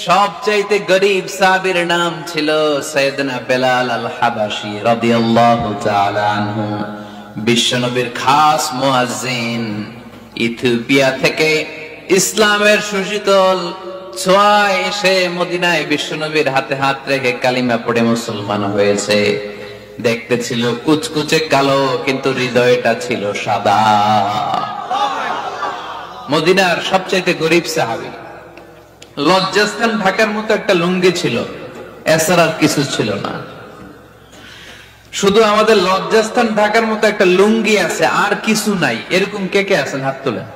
সবচাইতে গরিব সাহাবীর নাম ছিল সাইয়েদনা বেলাল আল হাবাশী রাদিয়াল্লাহু তাআলা আনহু। বিশ্বনবীর খাস মুয়াজ্জিন, ইথিওপিয়া থেকে ইসলামের সুশীতল ছোঁয়ায় এসে মদিনায় বিশ্বনবীর হাতে হাত রেখে কালিমা পড়ে মুসলমান হয়েছে। দেখতে ছিল কুচকুচে কালো, কিন্তু হৃদয়টা ছিল সাদা। মদিনার সবচাইতে গরিব সাহাবী। লজ্জাস্থান ঢাকার মতো একটা লুঙ্গি ছিল, এছাড়া আর কিছু ছিল না। শুধু আমাদের লজ্জাস্থান ঢাকার মতো একটা লুঙ্গি আছে, আর কিছু নাই। এরকম কে কে আছেন? হাত তোলেন।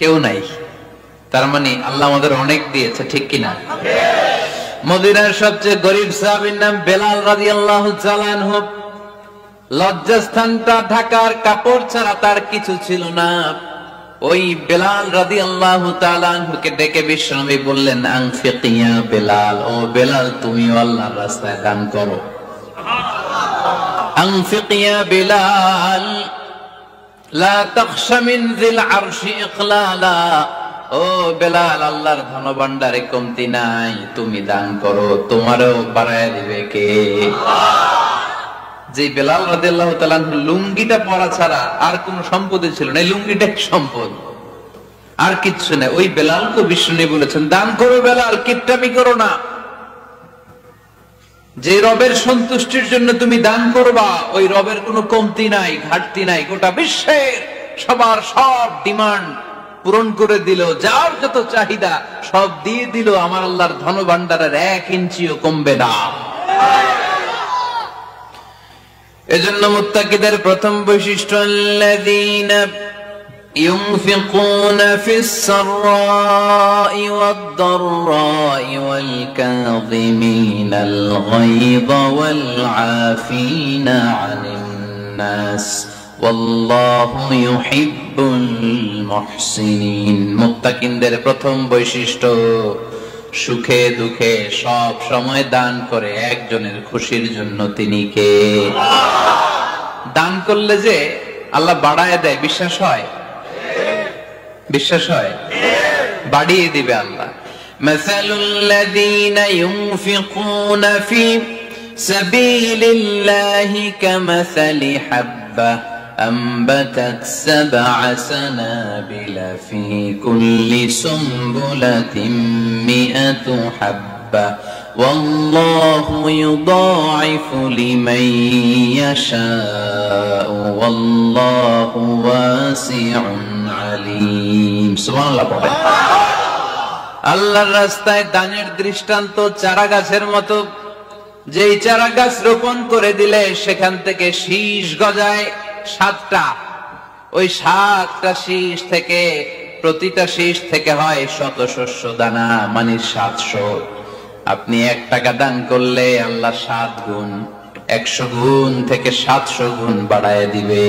কেউ নাই। তার মানে আল্লাহ আমাদের অনেক দিয়েছে, ঠিক কিনা? মদিনার সবচেয়ে গরিব সাহাবীর নাম বেলাল রাদিয়াল্লাহু তাআলা আনহু। লজ্জাস্থানটা ঢাকার কাপড় ছাড়া তার কিছু ছিল না। ওই বেলাল রাদিয়াল্লাহু তাআলা আনহুকে ডেকে বিশ্বনবী বললেন, আনফিক ইয়া বেলাল, ও বেলাল তুমি আল্লাহর রাস্তায় দান করো। আনফিক ইয়া বেলাল লা তাখশা মিন যিল আরশি ইকলালা, ও বেলাল আল্লাহর ধনভাণ্ডারে কমতি নাই, তুমি দান করো, তোমারও বাড়ায় দিবে কে? যে বেলাল রাদিয়াল্লাহু তাআলা লুঙ্গিটা পরা ছাড়া আর কোন সম্পদ ছিল না, এই লুঙ্গিটাই সম্পদ, আর কিচ্ছু নেই। ওই বেলালকে বিষ্ণু বলেছেন, দান করো বেলাল, কিপটামি করো না। যে রবের সন্তুষ্টির জন্য তুমি দান করবা, ওই রবের কোনো কমতি নাই, ঘাটতি নাই। গোটা বিশ্বের সবার সব ডিমান্ড পূরণ করে দিল, যার যত চাহিদা সব দিয়ে দিল, আমার আল্লাহর ধনভাণ্ডারের 1 ইঞ্চিও কমবে না। এজন্য মুত্তাকিদের প্রথম বৈশিষ্ট্য, আল্লাযীনা ইউনফিকুনা ফিস সাররাই ওয়াদ দাররাই ওয়াল কাযিমিনাল গায়যা ওয়াল আফিনা আনিন নাস ওয়াল্লাহু ইউহিব্বুল মুহসিনিন। মুত্তাকিদের প্রথম বৈশিষ্ট্য, সুখে দুঃখে সব সময় দান করে একজনের খুশির জন্য। তিনি কে? দান করলে যে আল্লাহ বাড়ায় দেয়, বিশ্বাস হয়? বিশ্বাস হয়? বাড়িয়ে দিবে আল্লাহ। মাসালুল্লাযীনা ইউনফিকুনা ফি সাবিলিল্লাহি কামাসালি হাব্বা أنبتت 7 سنابل في كل سنبلة 100 حبة والله يضاعف لمن يشاء والله واسع عليم। সুবহানাল্লাহ পড়ে। আল্লাহর রাস্তায় দানের দৃষ্টান্ত চারা গাছের মতো। যেই চারা গাছ রোপণ করে দিলে সেখান থেকে শীষ গজায় 7টা। ওই 7টা শীষ থেকে, প্রতিটা শীষ থেকে হয় শত শস্য দানা, মানে 700। আপনি 1 টাকা দান করলে আল্লাহ 7 গুণ, 100 গুণ থেকে 700 গুণ বাড়ায় দিবে।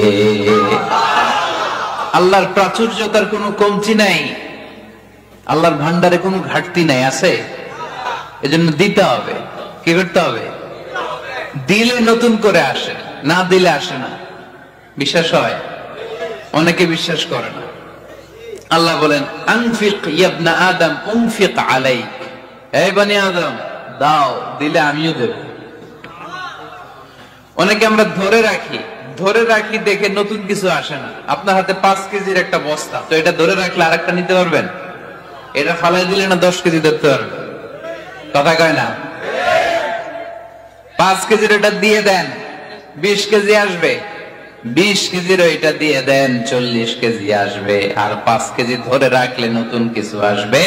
আল্লাহর প্রাচুর্যতার কোনো কমতি নাই, আল্লাহর ভান্ডারে কোনো ঘাটতি নাই। আছে? এজন্য দিতে হবে। কি করতে হবে? দিলে নতুন করে আসে, না দিলে আসে না। বিশ্বাস হয়? অনেকে বিশ্বাস করে না। আল্লাহ বলেন, আনফিক ইয়া ইবনা আদম উনফিক আলাইক, হে বনি আদম দাও, দিলে আমিও দেব। অনেকে আমরা ধরে রাখি দেখে নতুন কিছু আসে না। আপনার হাতে 5 কেজির একটা বস্তা, তো এটা ধরে রাখলে আরেকটা নিতে পারবেন? এটা ফালাই দিলে না 10 কেজি ধরতে পারবেন? কথা কয় না? 5 কেজির এটা দিয়ে দেন, 20 কেজি আসবে। 20 কেজির ওইটা দিয়ে দেন, 40 কেজি আসবে। আর 5 কেজি ধরে রাখলে নতুন কিছু আসবে।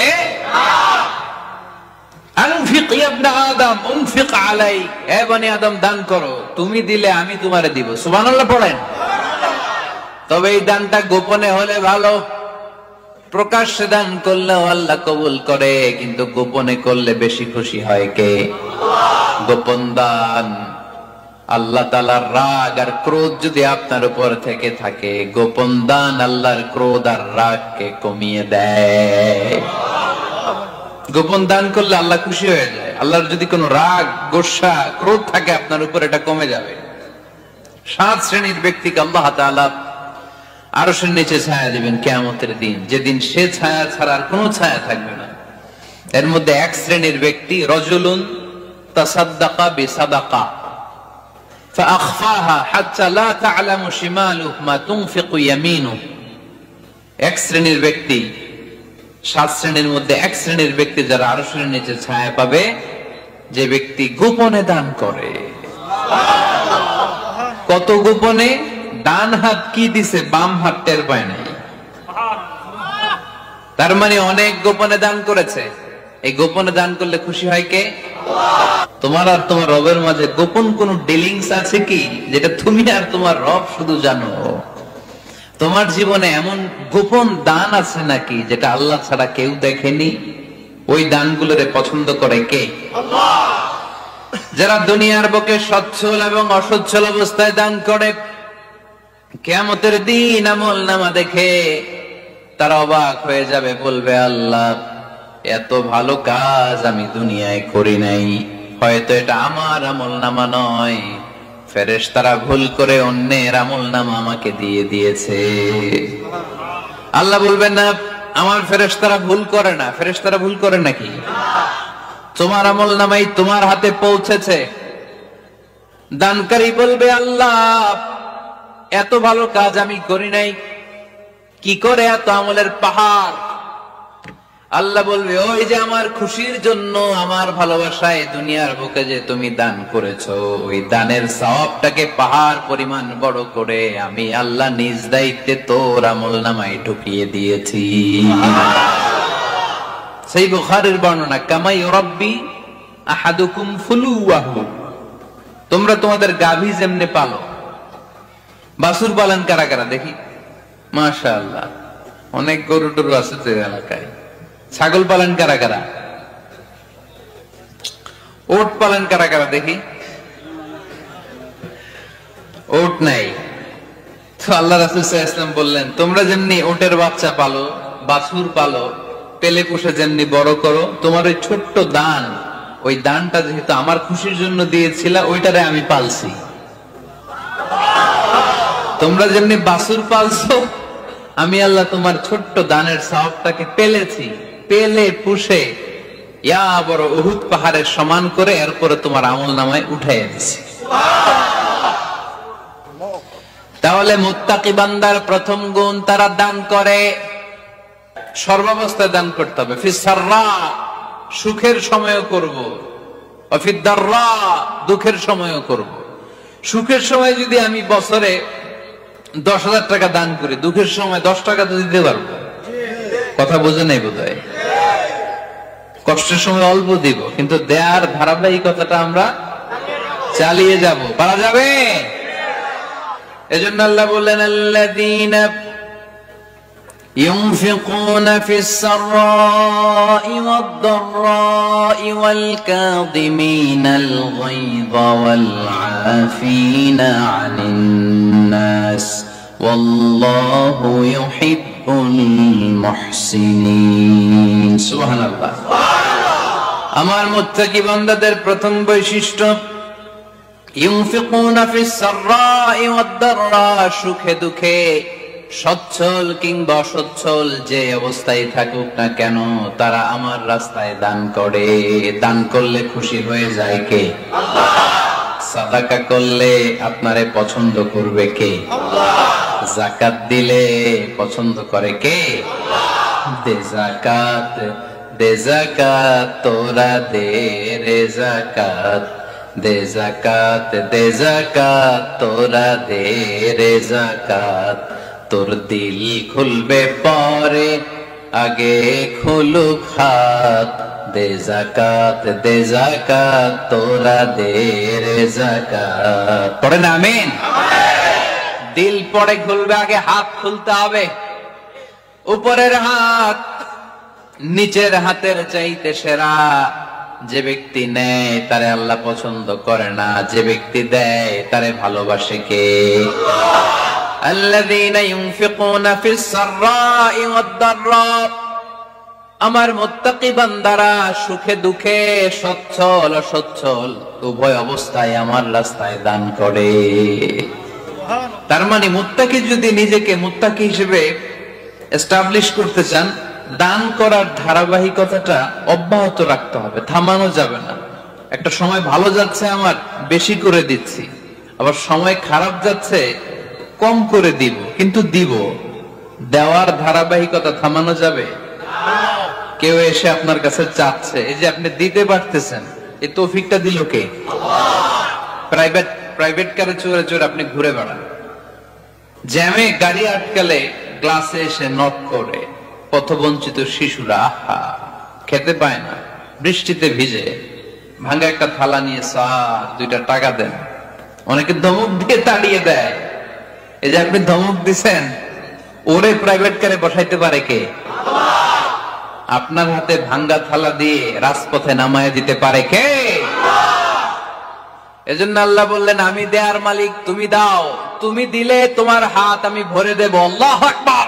আনফিক ইয়া ইবনা আদম উনফিক আলাইক, হে বনি আদম দান করো, তুমি দিলে আমি তোমারে দিব। সুবহানাল্লাহ পড়েন। তবে এই দানটা গোপনে হলে ভালো। প্রকাশ্যে দান করলেও আল্লাহ কবুল করে, কিন্তু গোপনে করলে বেশি খুশি হয় কে? গোপন দান। আল্লাহ তাআলার রাগ আর ক্রোধ যদি আপনার উপর থেকে থাকে, গোপন দান আল্লাহর ক্রোধ আর রাগকে কমিয়ে দেয়। গোপন দান করলে আল্লাহ খুশি হয়ে যায়। আল্লাহর যদি কোনো রাগ, গোসা, ক্রোধ থাকে আপনার উপর, এটা কমে যাবে। 7 শ্রেণীর ব্যক্তিকে আল্লাহ তাআলা আরশের নিচে ছায়া দিবেন কিয়ামতের দিন, যেদিন সে ছায়া ছাড়া আর কোনো ছায়া থাকবে না। এর মধ্যে এক শ্রেণীর ব্যক্তি রজুলুন তাসাদ্দাকা বিসাদাকা ফাআখফাহা হাত্তা লা তা'লামু শিমালুহু মা তুনফিকু ইয়ামিনুহু। এক শ্রেণীর ব্যক্তি, 7 শ্রেণীর মধ্যে এক শ্রেণীর ব্যক্তি যারা আরশের নিচে ছায়া পাবে, যে ব্যক্তি গোপনে দান করে। কত গোপনে? ডান হাত কি দিছে বাম হাত টের পায় নাই। তার মানে অনেক গোপনে দান করেছে। এই গোপনে দান করলে খুশি হয় কে? তোমার আর তোমার রবের মাঝে গোপন কোন ডিলিংস আছে কি, যেটা তুমি আর তোমার রব শুধু জানো? তোমার জীবনে এমন গোপন দান আছে নাকি যেটা আল্লাহ ছাড়া কেউ দেখেনি? ওই দানগুলোরে পছন্দ করে কে? আল্লাহ। যারা দুনিয়ার বুকে সচ্ছল এবং অসচ্ছল অবস্থায় দান করে, কিয়ামতের দিন আমল নামা দেখে তারা অবাক হয়ে যাবে, বলবে আল্লাহ এত ভালো কাজ আমি দুনিয়ায় করি নাই, হয়তো এটা আমার আমল নামা নয়, ফেরেশতারা ভুল করে অন্যের আমল নামা আমাকে দিয়ে দিয়েছে। আল্লাহ বলবেন না আমার ফেরেশতারা ভুল করে না। ফেরেশতারা ভুল করে নাকি? তোমার আমল নামাই তোমার হাতে পৌঁছেছে। দানকারী বলবে আল্লাহ এত ভালো কাজ আমি করি নাই, কি করে এত আমলের পাহাড়? আল্লাহ বলবে ওই যে আমার খুশির জন্য, আমার ভালোবাসায় দুনিয়ার বুকে যে তুমি দান করেছো, ওই দানের সওয়াবটাকে পাহাড় পরিমাণ বড় করে আমি আল্লাহ নিজ দায়িত্বে তোর আমল নামায় ঢুকিয়ে দিয়েছি। সেই বুখারীর বর্ণনা, কামাই রাব্বি আহাদুকুম ফুলুয়াহু, তোমরা তোমাদের গাভী যেমনে পালো। বাছুর পালন কারা কারা দেখি? মাশাআল্লাহ, অনেক গরু টরু আছে তো এলাকায়। ছাগল পালন কারা কারা? ওট পালন কারা কারা দেখি? ওট নাই তো আল্লাহ রাসূল সাল্লাল্লাহু আলাইহি ওয়াসাল্লাম বললেন তোমরা যেমনি ওটের বাচ্চা পালো, বাছুর পালো, পেলে পুষে যেমনি বড় করো, তোমার ওই ছোট্ট দান, ওই দানটা যেহেতু আমার খুশির জন্য দিয়েছিলা, ওইটারে আমি পালছি। তোমরা যেমনি বাছুর পালছো, আমি আল্লাহ তোমার ছোট্ট দানের সওয়াবটাকে পেলেছি, পেলে পুষে ইয়া বড় উহুদ পাহাড়ের সমান করে এরপরে তোমার আমল নামায় উঠাইয়া দিছি। তাহলে মুত্তাকি বান্দার প্রথম গুণ, তারা দান করে। সর্বাবস্থায় দান করতে হবে। ফিস সাররা, সুখের সময়ও করব, ওয়া ফিদ দাররা, দুঃখের সময়ও করব। সুখের সময় যদি আমি বছরে 10,000 টাকা দান করি, দুঃখের সময় 10 টাকা তো দিতে পারবো। কথা বোঝে নাই বোধহয়? কষ্টের সময় অল্প দিব, কিন্তু দেয়ার ধারাবাহিকতাটা আমরা চালিয়ে যাব। পারা যাবে? এজন্য আল্লাহ বললেন আল্লাযীনা ইউনফিকুনা ফিস সাররাই ওয়াদ দাররাই ওয়াল কাযিমিনাল গায়যা ওয়াল আফিনা আনিন নাস ওয়াল্লাহু ইউহিব্বুল মুহসিনিন। সুবহানাল্লাহ। আমার মুত্তাকি বান্দাদের প্রথম বৈশিষ্ট্য, ইউনফিকুনা ফিস সাররাই ওয়াদ দাররা, সুখে দুঃখে, সচ্ছল কিংবা অসচ্ছল যে অবস্থায় থাকুক না কেন, তারা আমার রাস্তায় দান করে। দান করলে খুশি হয়ে যায় কে? আল্লাহ। সাদাকা করলে আপনারে পছন্দ করবে কে? আল্লাহ। যাকাত দিলে পছন্দ করে কে? আল্লাহ। দে যাকাত, দে যাকাত, তোরা দে রে যাকাত, দে যাকাত, দে যাকাত, তোরা দে রে যাকাত, তোর দিল খুলবে পরে, আগে খুলুক হাত, দে যাকাত, দে যাকাত, তোরা দে রে যাকাত। পড়ে না আমিন? দিল পরে খুলবে, আগে হাত খুলতে হবে। উপরের হাত নিচের হাতের চাইতে সেরা। যে ব্যক্তি নেয় তারে আল্লাহ পছন্দ করে না, যে ব্যক্তি দেয় তারে ভালোবাসে কে? আল্লাযীনা ইউনফিকুনা ফিস সাররাই ওয়াদ দাররা, আমার মুত্তাকি বান্দারা সুখে দুঃখে, সচ্ছল অসচ্ছল উভয় অবস্থায় আমার রাস্তায় দান করে। তার মানে মুত্তাকি যদি নিজেকে মুত্তাকি হিসেবে এস্টাবলিশ করতে চান, দান করার ধারাবাহিকতাটা অব্যাহত রাখতে হবে, থামানো যাবে না। একটা সময় ভালো যাচ্ছে আমার, বেশি করে দিচ্ছি, আবার সময় খারাপ যাচ্ছে, কম করে দিব, কিন্তু দিব। দেওয়ার ধারাবাহিকতা থামানো যাবে? কেউ এসে আপনার কাছে চাচ্ছে, এই যে আপনি দিতে পারতেছেন, এই তৌফিকটা দিল কে? প্রাইভেট কারে চোরে চোরে আপনি ঘুরে বেড়ান, জ্যামে গাড়ি আটকালে গ্লাসে এসে নক করে, পথবঞ্চিত শিশুরা আহা খেতে পায় না, বৃষ্টিতে ভিজে ভাঙ্গা একটা থালা নিয়ে স্যার 2টা টাকা দেন, অনেকে ধমক দিয়ে তাড়িয়ে দেয়। এই যে আপনি ধমক দিছেন, ওরে প্রাইভেট কারে বসাইতে পারে কে? আপনার হাতে ভাঙ্গা থালা দিয়ে রাজপথে নামায় দিতে পারে কে? এজন্য আল্লাহ বললেন, আমি দেয়ার মালিক, তুমি দাও, তুমি দিলে তোমার হাত আমি ভরে দেব। আল্লাহু আকবার।